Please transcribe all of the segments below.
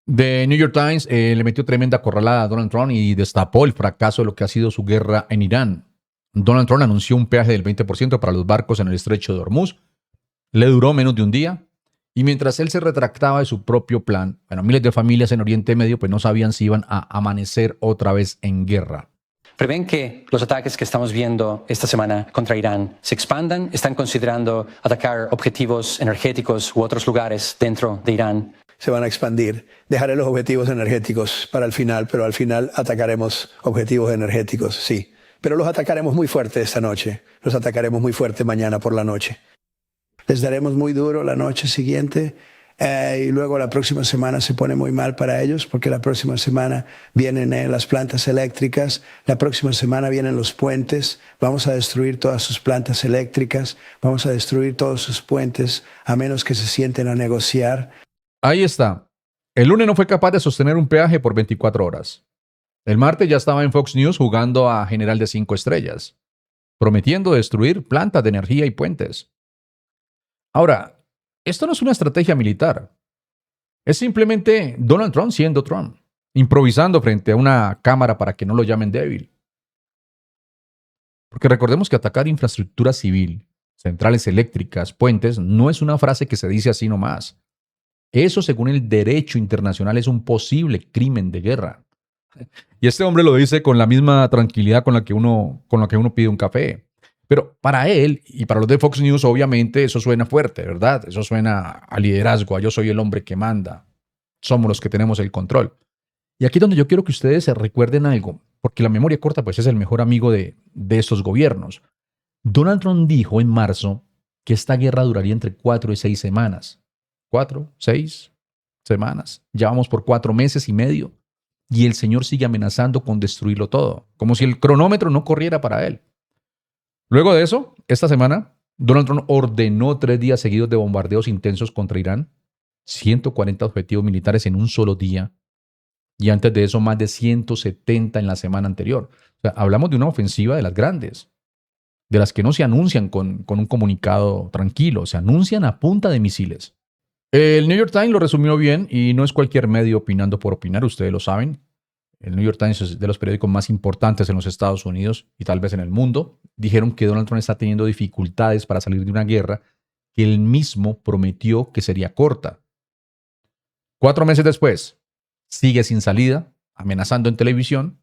The New York Times le metió tremenda corralada a Donald Trump y destapó el fracaso de lo que ha sido su guerra en Irán. Donald Trump anunció un peaje del 20% para los barcos en el estrecho de Hormuz. Le duró menos de un día. Y mientras él se retractaba de su propio plan, miles de familias en Oriente Medio pues no sabían si iban a amanecer otra vez en guerra. ¿Prevén que los ataques que estamos viendo esta semana contra Irán se expandan? ¿Están considerando atacar objetivos energéticos u otros lugares dentro de Irán? Se van a expandir. Dejaré los objetivos energéticos para el final, pero al final atacaremos objetivos energéticos, sí. Pero los atacaremos muy fuerte esta noche. Los atacaremos muy fuerte mañana por la noche. Les daremos muy duro la noche siguiente y luego la próxima semana se pone muy mal para ellos porque la próxima semana vienen las plantas eléctricas, la próxima semana vienen los puentes, vamos a destruir todas sus plantas eléctricas, vamos a destruir todos sus puentes a menos que se sienten a negociar. Ahí está. El lunes no fue capaz de sostener un peaje por 24 horas. El martes ya estaba en Fox News jugando a general de 5 estrellas, prometiendo destruir plantas de energía y puentes. Ahora, esto no es una estrategia militar. Es simplemente Donald Trump siendo Trump, improvisando frente a una cámara para que no lo llamen débil. Porque recordemos que atacar infraestructura civil, centrales eléctricas, puentes, no es una frase que se dice así nomás. Eso, según el derecho internacional, es un posible crimen de guerra. Y este hombre lo dice con la misma tranquilidad con la que uno pide un café. Pero para él y para los de Fox News, obviamente, eso suena fuerte, ¿verdad? Eso suena a liderazgo, a yo soy el hombre que manda. Somos los que tenemos el control. Y aquí es donde yo quiero que ustedes se recuerden algo, porque la memoria corta pues, es el mejor amigo de estos gobiernos. Donald Trump dijo en marzo que esta guerra duraría entre 4 y 6 semanas. 4, 6 semanas. Ya vamos por 4 meses y medio. Y el señor sigue amenazando con destruirlo todo, como si el cronómetro no corriera para él. Luego de eso, esta semana, Donald Trump ordenó 3 días seguidos de bombardeos intensos contra Irán, 140 objetivos militares en un solo día, y antes de eso más de 170 en la semana anterior. O sea, hablamos de una ofensiva de las grandes, de las que no se anuncian con un comunicado tranquilo, se anuncian a punta de misiles. El New York Times lo resumió bien y no es cualquier medio opinando por opinar, ustedes lo saben. El New York Times es de los periódicos más importantes en los Estados Unidos y tal vez en el mundo. Dijeron que Donald Trump está teniendo dificultades para salir de una guerra que él mismo prometió que sería corta. 4 meses después, sigue sin salida, amenazando en televisión,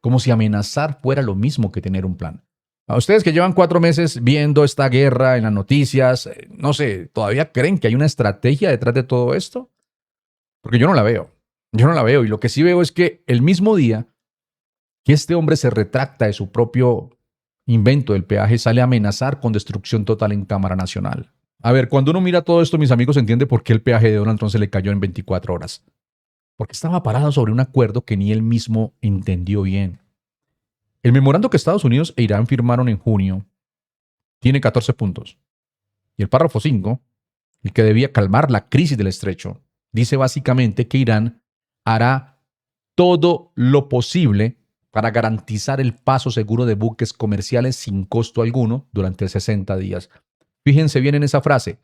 como si amenazar fuera lo mismo que tener un plan. A ustedes que llevan 4 meses viendo esta guerra en las noticias, no sé, ¿todavía creen que hay una estrategia detrás de todo esto? Porque yo no la veo. Yo no la veo y lo que sí veo es que el mismo día que este hombre se retracta de su propio invento del peaje, sale a amenazar con destrucción total en Cámara Nacional. A ver, cuando uno mira todo esto, mis amigos, entiende por qué el peaje de Donald Trump se le cayó en 24 horas. Porque estaba parado sobre un acuerdo que ni él mismo entendió bien. El memorando que Estados Unidos e Irán firmaron en junio tiene 14 puntos. Y el párrafo 5, el que debía calmar la crisis del estrecho, dice básicamente que Irán hará todo lo posible para garantizar el paso seguro de buques comerciales sin costo alguno durante 60 días. Fíjense bien en esa frase,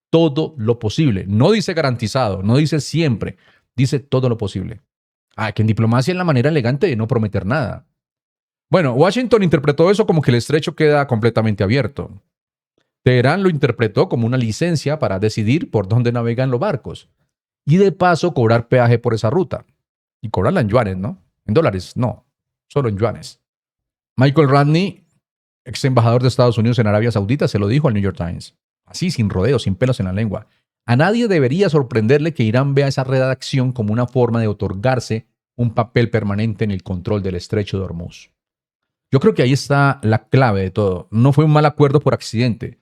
todo lo posible. No dice garantizado, no dice siempre, dice todo lo posible. Que en diplomacia es la manera elegante de no prometer nada. Bueno, Washington interpretó eso como que el estrecho queda completamente abierto. Teherán lo interpretó como una licencia para decidir por dónde navegan los barcos. Y de paso cobrar peaje por esa ruta. Y cobrarla en yuanes, ¿no? En dólares, no. Solo en yuanes. Michael Radney, ex embajador de Estados Unidos en Arabia Saudita, se lo dijo al New York Times. Así, sin rodeos, sin pelos en la lengua. A nadie debería sorprenderle que Irán vea esa redacción como una forma de otorgarse un papel permanente en el control del estrecho de Hormuz. Yo creo que ahí está la clave de todo. No fue un mal acuerdo por accidente.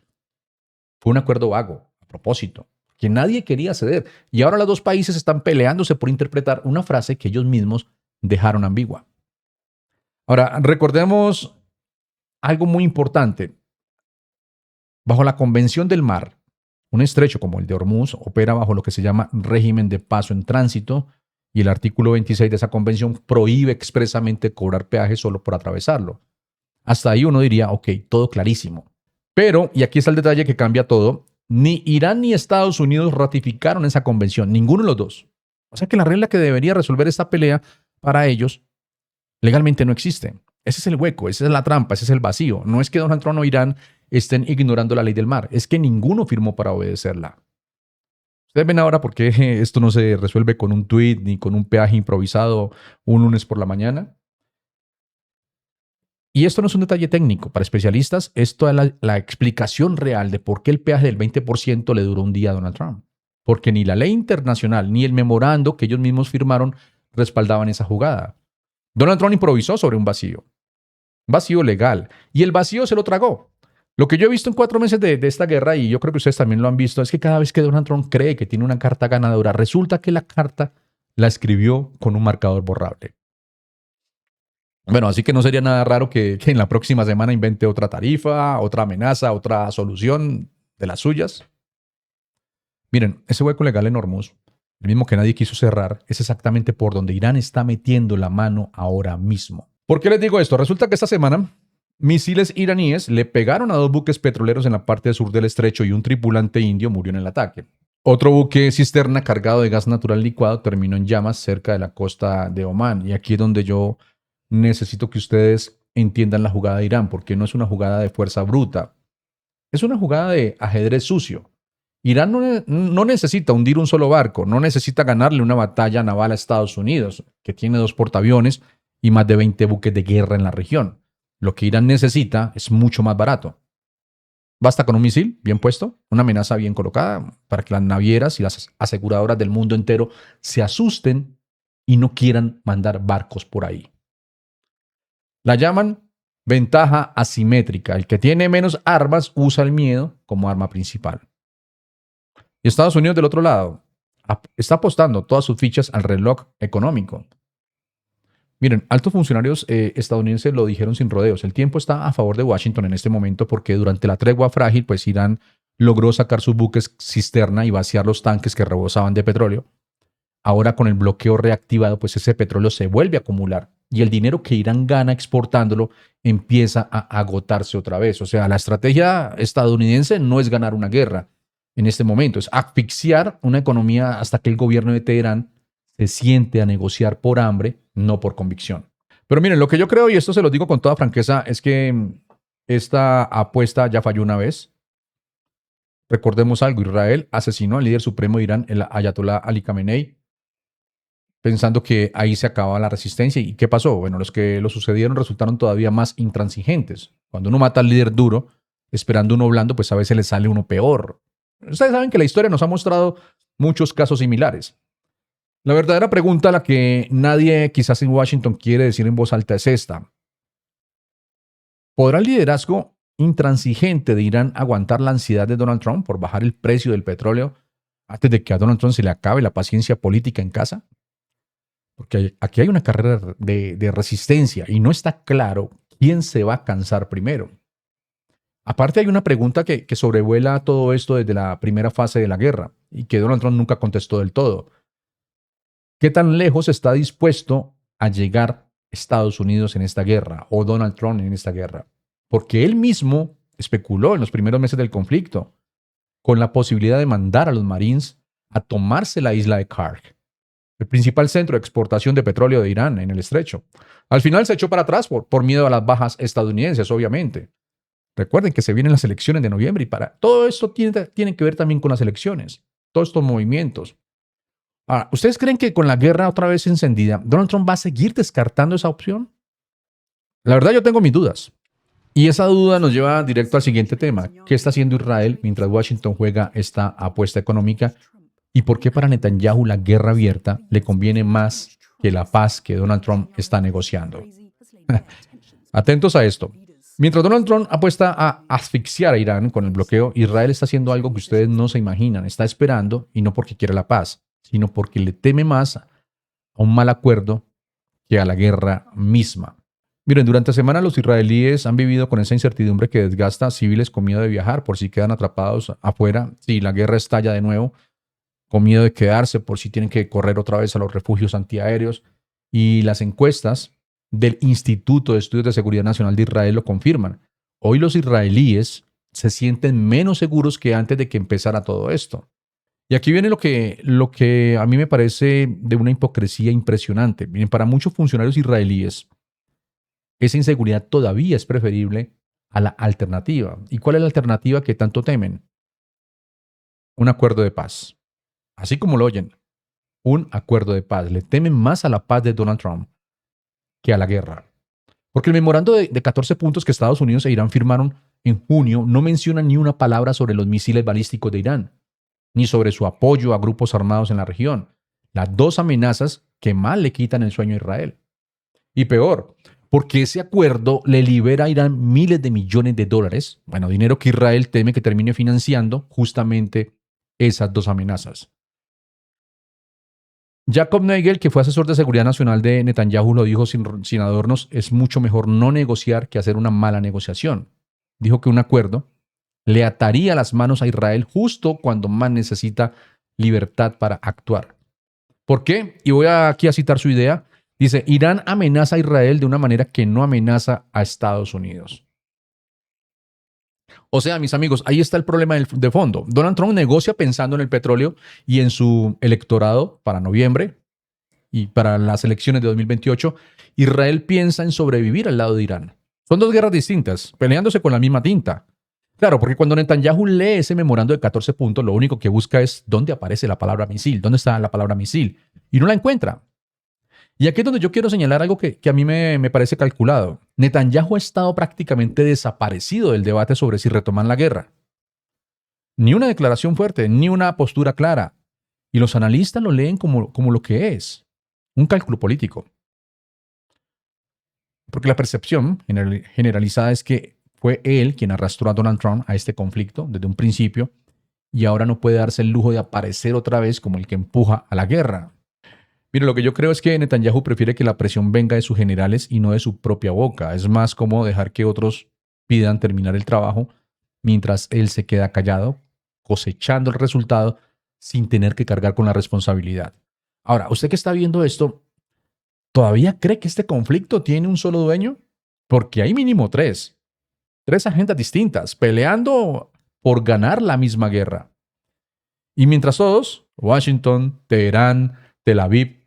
Fue un acuerdo vago, a propósito, que nadie quería ceder. Y ahora los dos países están peleándose por interpretar una frase que ellos mismos dejaron ambigua. Ahora, recordemos algo muy importante. Bajo la Convención del Mar, un estrecho como el de Hormuz opera bajo lo que se llama régimen de paso en tránsito y el artículo 26 de esa convención prohíbe expresamente cobrar peaje solo por atravesarlo. Hasta ahí uno diría, ok, todo clarísimo. Pero, y aquí está el detalle que cambia todo, ni Irán ni Estados Unidos ratificaron esa convención, ninguno de los dos. O sea que la regla que debería resolver esta pelea para ellos legalmente no existe. Ese es el hueco, esa es la trampa, ese es el vacío. No es que Donald Trump o Irán estén ignorando la ley del mar, es que ninguno firmó para obedecerla. Ustedes ven ahora por qué esto no se resuelve con un tweet ni con un peaje improvisado un lunes por la mañana. Y esto no es un detalle técnico. Para especialistas, esto es la explicación real de por qué el peaje del 20% le duró un día a Donald Trump. Porque ni la ley internacional ni el memorando que ellos mismos firmaron respaldaban esa jugada. Donald Trump improvisó sobre un vacío legal, y el vacío se lo tragó. Lo que yo he visto en 4 meses de esta guerra, y yo creo que ustedes también lo han visto, es que cada vez que Donald Trump cree que tiene una carta ganadora, resulta que la carta la escribió con un marcador borrable. Bueno, así que no sería nada raro que en la próxima semana invente otra tarifa, otra amenaza, otra solución de las suyas. Miren, ese hueco legal en Hormuz, el mismo que nadie quiso cerrar, es exactamente por donde Irán está metiendo la mano ahora mismo. ¿Por qué les digo esto? Resulta que esta semana misiles iraníes le pegaron a 2 buques petroleros en la parte sur del estrecho y un tripulante indio murió en el ataque. Otro buque cisterna cargado de gas natural licuado terminó en llamas cerca de la costa de Omán. Y aquí es donde yo necesito que ustedes entiendan la jugada de Irán, porque no es una jugada de fuerza bruta. Es una jugada de ajedrez sucio. Irán no necesita hundir un solo barco, no necesita ganarle una batalla naval a Estados Unidos, que tiene 2 portaaviones y más de 20 buques de guerra en la región. Lo que Irán necesita es mucho más barato. Basta con un misil bien puesto, una amenaza bien colocada, para que las navieras y las aseguradoras del mundo entero se asusten y no quieran mandar barcos por ahí. La llaman ventaja asimétrica. El que tiene menos armas usa el miedo como arma principal. Y Estados Unidos, del otro lado, está apostando todas sus fichas al reloj económico. Miren, altos funcionarios estadounidenses lo dijeron sin rodeos. El tiempo está a favor de Washington en este momento porque durante la tregua frágil, pues Irán logró sacar sus buques cisterna y vaciar los tanques que rebosaban de petróleo. Ahora con el bloqueo reactivado, pues ese petróleo se vuelve a acumular y el dinero que Irán gana exportándolo empieza a agotarse otra vez. O sea, la estrategia estadounidense no es ganar una guerra en este momento, es asfixiar una economía hasta que el gobierno de Teherán se siente a negociar por hambre, no por convicción. Pero miren, lo que yo creo, y esto se lo digo con toda franqueza, es que esta apuesta ya falló una vez. Recordemos algo, Israel asesinó al líder supremo de Irán, el Ayatollah Ali Khamenei, pensando que ahí se acababa la resistencia. ¿Y qué pasó? Bueno, los que lo sucedieron resultaron todavía más intransigentes. Cuando uno mata al líder duro, esperando uno blando, pues a veces le sale uno peor. Ustedes saben que la historia nos ha mostrado muchos casos similares. La verdadera pregunta, la que nadie quizás en Washington quiere decir en voz alta, es esta. ¿Podrá el liderazgo intransigente de Irán aguantar la ansiedad de Donald Trump por bajar el precio del petróleo antes de que a Donald Trump se le acabe la paciencia política en casa? Porque aquí hay una carrera de resistencia y no está claro quién se va a cansar primero. Aparte hay una pregunta que sobrevuela todo esto desde la primera fase de la guerra y que Donald Trump nunca contestó del todo. ¿Qué tan lejos está dispuesto a llegar Estados Unidos en esta guerra o Donald Trump en esta guerra? Porque él mismo especuló en los primeros meses del conflicto con la posibilidad de mandar a los Marines a tomarse la isla de Kark, el principal centro de exportación de petróleo de Irán en el estrecho. Al final se echó para atrás por miedo a las bajas estadounidenses, obviamente. Recuerden que se vienen las elecciones de noviembre y para todo esto tiene que ver también con las elecciones, todos estos movimientos. Ahora, ¿ustedes creen que con la guerra otra vez encendida, Donald Trump va a seguir descartando esa opción? La verdad yo tengo mis dudas. Y esa duda nos lleva directo al siguiente tema. ¿Qué está haciendo Israel mientras Washington juega esta apuesta económica? ¿Y por qué para Netanyahu la guerra abierta le conviene más que la paz que Donald Trump está negociando? Atentos a esto. Mientras Donald Trump apuesta a asfixiar a Irán con el bloqueo, Israel está haciendo algo que ustedes no se imaginan. Está esperando, y no porque quiera la paz, sino porque le teme más a un mal acuerdo que a la guerra misma. Miren, durante semanas los israelíes han vivido con esa incertidumbre que desgasta a civiles con miedo de viajar por si quedan atrapados afuera, si la guerra estalla de nuevo, con miedo de quedarse por si tienen que correr otra vez a los refugios antiaéreos. Y las encuestas del Instituto de Estudios de Seguridad Nacional de Israel lo confirman. Hoy los israelíes se sienten menos seguros que antes de que empezara todo esto. Y aquí viene lo que a mí me parece de una hipocresía impresionante. Miren, para muchos funcionarios israelíes, esa inseguridad todavía es preferible a la alternativa. ¿Y cuál es la alternativa que tanto temen? Un acuerdo de paz. Así como lo oyen, un acuerdo de paz. Le temen más a la paz de Donald Trump que a la guerra. Porque el memorando de 14 puntos que Estados Unidos e Irán firmaron en junio no menciona ni una palabra sobre los misiles balísticos de Irán, ni sobre su apoyo a grupos armados en la región. Las dos amenazas que más le quitan el sueño a Israel. Y peor, porque ese acuerdo le libera a Irán miles de millones de dólares, bueno, dinero que Israel teme que termine financiando justamente esas dos amenazas. Jacob Nagel, que fue asesor de seguridad nacional de Netanyahu, lo dijo sin adornos, es mucho mejor no negociar que hacer una mala negociación. Dijo que un acuerdo le ataría las manos a Israel justo cuando más necesita libertad para actuar. ¿Por qué? Y voy aquí a citar su idea. Dice, Irán amenaza a Israel de una manera que no amenaza a Estados Unidos. O sea, mis amigos, ahí está el problema de fondo. Donald Trump negocia pensando en el petróleo y en su electorado para noviembre y para las elecciones de 2028. Israel piensa en sobrevivir al lado de Irán. Son dos guerras distintas, peleándose con la misma tinta. Claro, porque cuando Netanyahu lee ese memorando de 14 puntos, lo único que busca es dónde aparece la palabra misil, dónde está la palabra misil, y no la encuentra. Y aquí es donde yo quiero señalar algo que a mí me parece calculado. Netanyahu ha estado prácticamente desaparecido del debate sobre si retoman la guerra. Ni una declaración fuerte, ni una postura clara. Y los analistas lo leen como lo que es, un cálculo político. Porque la percepción generalizada es que fue él quien arrastró a Donald Trump a este conflicto desde un principio y ahora no puede darse el lujo de aparecer otra vez como el que empuja a la guerra. Mire, lo que yo creo es que Netanyahu prefiere que la presión venga de sus generales y no de su propia boca. Es más cómodo dejar que otros pidan terminar el trabajo mientras él se queda callado, cosechando el resultado sin tener que cargar con la responsabilidad. Ahora, usted que está viendo esto, ¿todavía cree que este conflicto tiene un solo dueño? Porque hay mínimo tres agendas distintas, peleando por ganar la misma guerra. Y mientras todos, Washington, Teherán, Tel Aviv,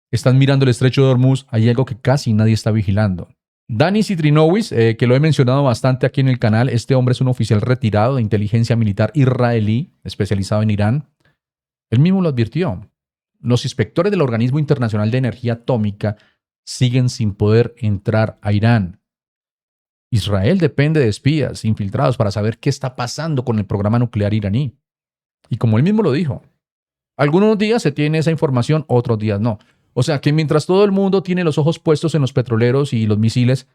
están mirando el estrecho de Hormuz, hay algo que casi nadie está vigilando. Dani Citrinowicz, que lo he mencionado bastante aquí en el canal, este hombre es un oficial retirado de inteligencia militar israelí, especializado en Irán. Él mismo lo advirtió. Los inspectores del Organismo Internacional de Energía Atómica siguen sin poder entrar a Irán. Israel depende de espías infiltrados para saber qué está pasando con el programa nuclear iraní. Y como él mismo lo dijo, algunos días se tiene esa información, otros días no. O sea que mientras todo el mundo tiene los ojos puestos en los petroleros y los misiles,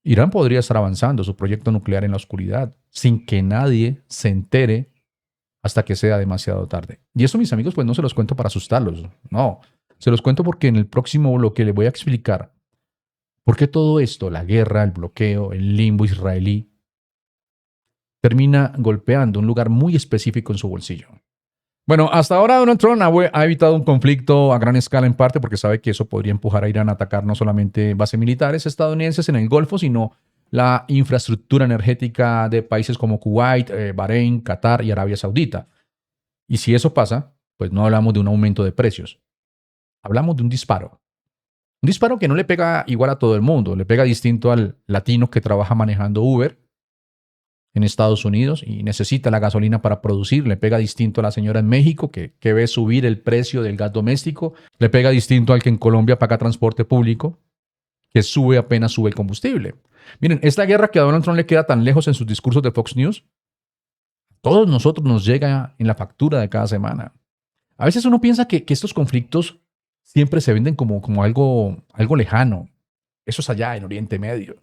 Irán podría estar avanzando su proyecto nuclear en la oscuridad, sin que nadie se entere hasta que sea demasiado tarde. Y eso, mis amigos, pues no se los cuento para asustarlos. No, se los cuento porque en el próximo bloque les voy a explicar por qué todo esto, la guerra, el bloqueo, el limbo israelí, termina golpeando un lugar muy específico en su bolsillo. Bueno, hasta ahora Donald Trump ha evitado un conflicto a gran escala en parte porque sabe que eso podría empujar a Irán a atacar no solamente bases militares estadounidenses en el Golfo, sino la infraestructura energética de países como Kuwait, Bahrein, Qatar y Arabia Saudita. Y si eso pasa, pues no hablamos de un aumento de precios. Hablamos de un disparo. Un disparo que no le pega igual a todo el mundo, le pega distinto al latino que trabaja manejando Uber en Estados Unidos y necesita la gasolina para producir. Le pega distinto a la señora en México que ve subir el precio del gas doméstico. Le pega distinto al que en Colombia paga transporte público, que apenas sube el combustible. Miren, esta guerra que a Donald Trump le queda tan lejos en sus discursos de Fox News, a todos nosotros nos llega en la factura de cada semana. A veces uno piensa que estos conflictos siempre se venden como algo lejano. Eso es allá en Oriente Medio.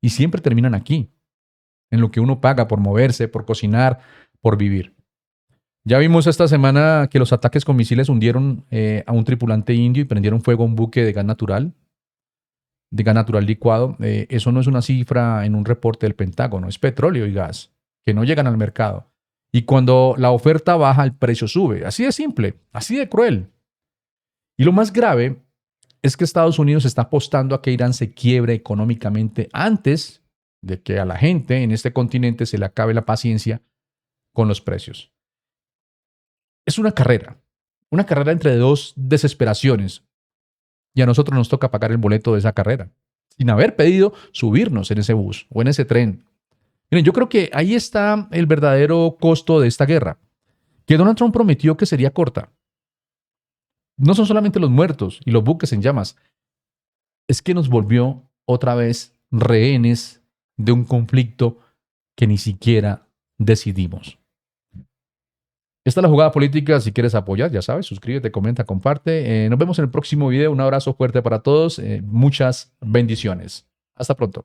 Y siempre terminan aquí, en lo que uno paga por moverse, por cocinar, por vivir. Ya vimos esta semana que los ataques con misiles hundieron a un tripulante indio y prendieron fuego a un buque de gas natural licuado. Eso no es una cifra en un reporte del Pentágono, es petróleo y gas que no llegan al mercado. Y cuando la oferta baja, el precio sube. Así de simple, así de cruel. Y lo más grave es que Estados Unidos está apostando a que Irán se quiebre económicamente antes de que a la gente en este continente se le acabe la paciencia con los precios. es una carrera entre dos desesperaciones. Y a nosotros nos toca pagar el boleto de esa carrera, sin haber pedido subirnos en ese bus o en ese tren. Miren, yo creo que ahí está el verdadero costo de esta guerra, que Donald Trump prometió que sería corta. No son solamente los muertos y los buques en llamas, es que nos volvió otra vez rehenes de un conflicto que ni siquiera decidimos. Esta es la jugada política. Si quieres apoyar, ya sabes, suscríbete, comenta, comparte. Nos vemos en el próximo video. Un abrazo fuerte para todos. Muchas bendiciones. Hasta pronto.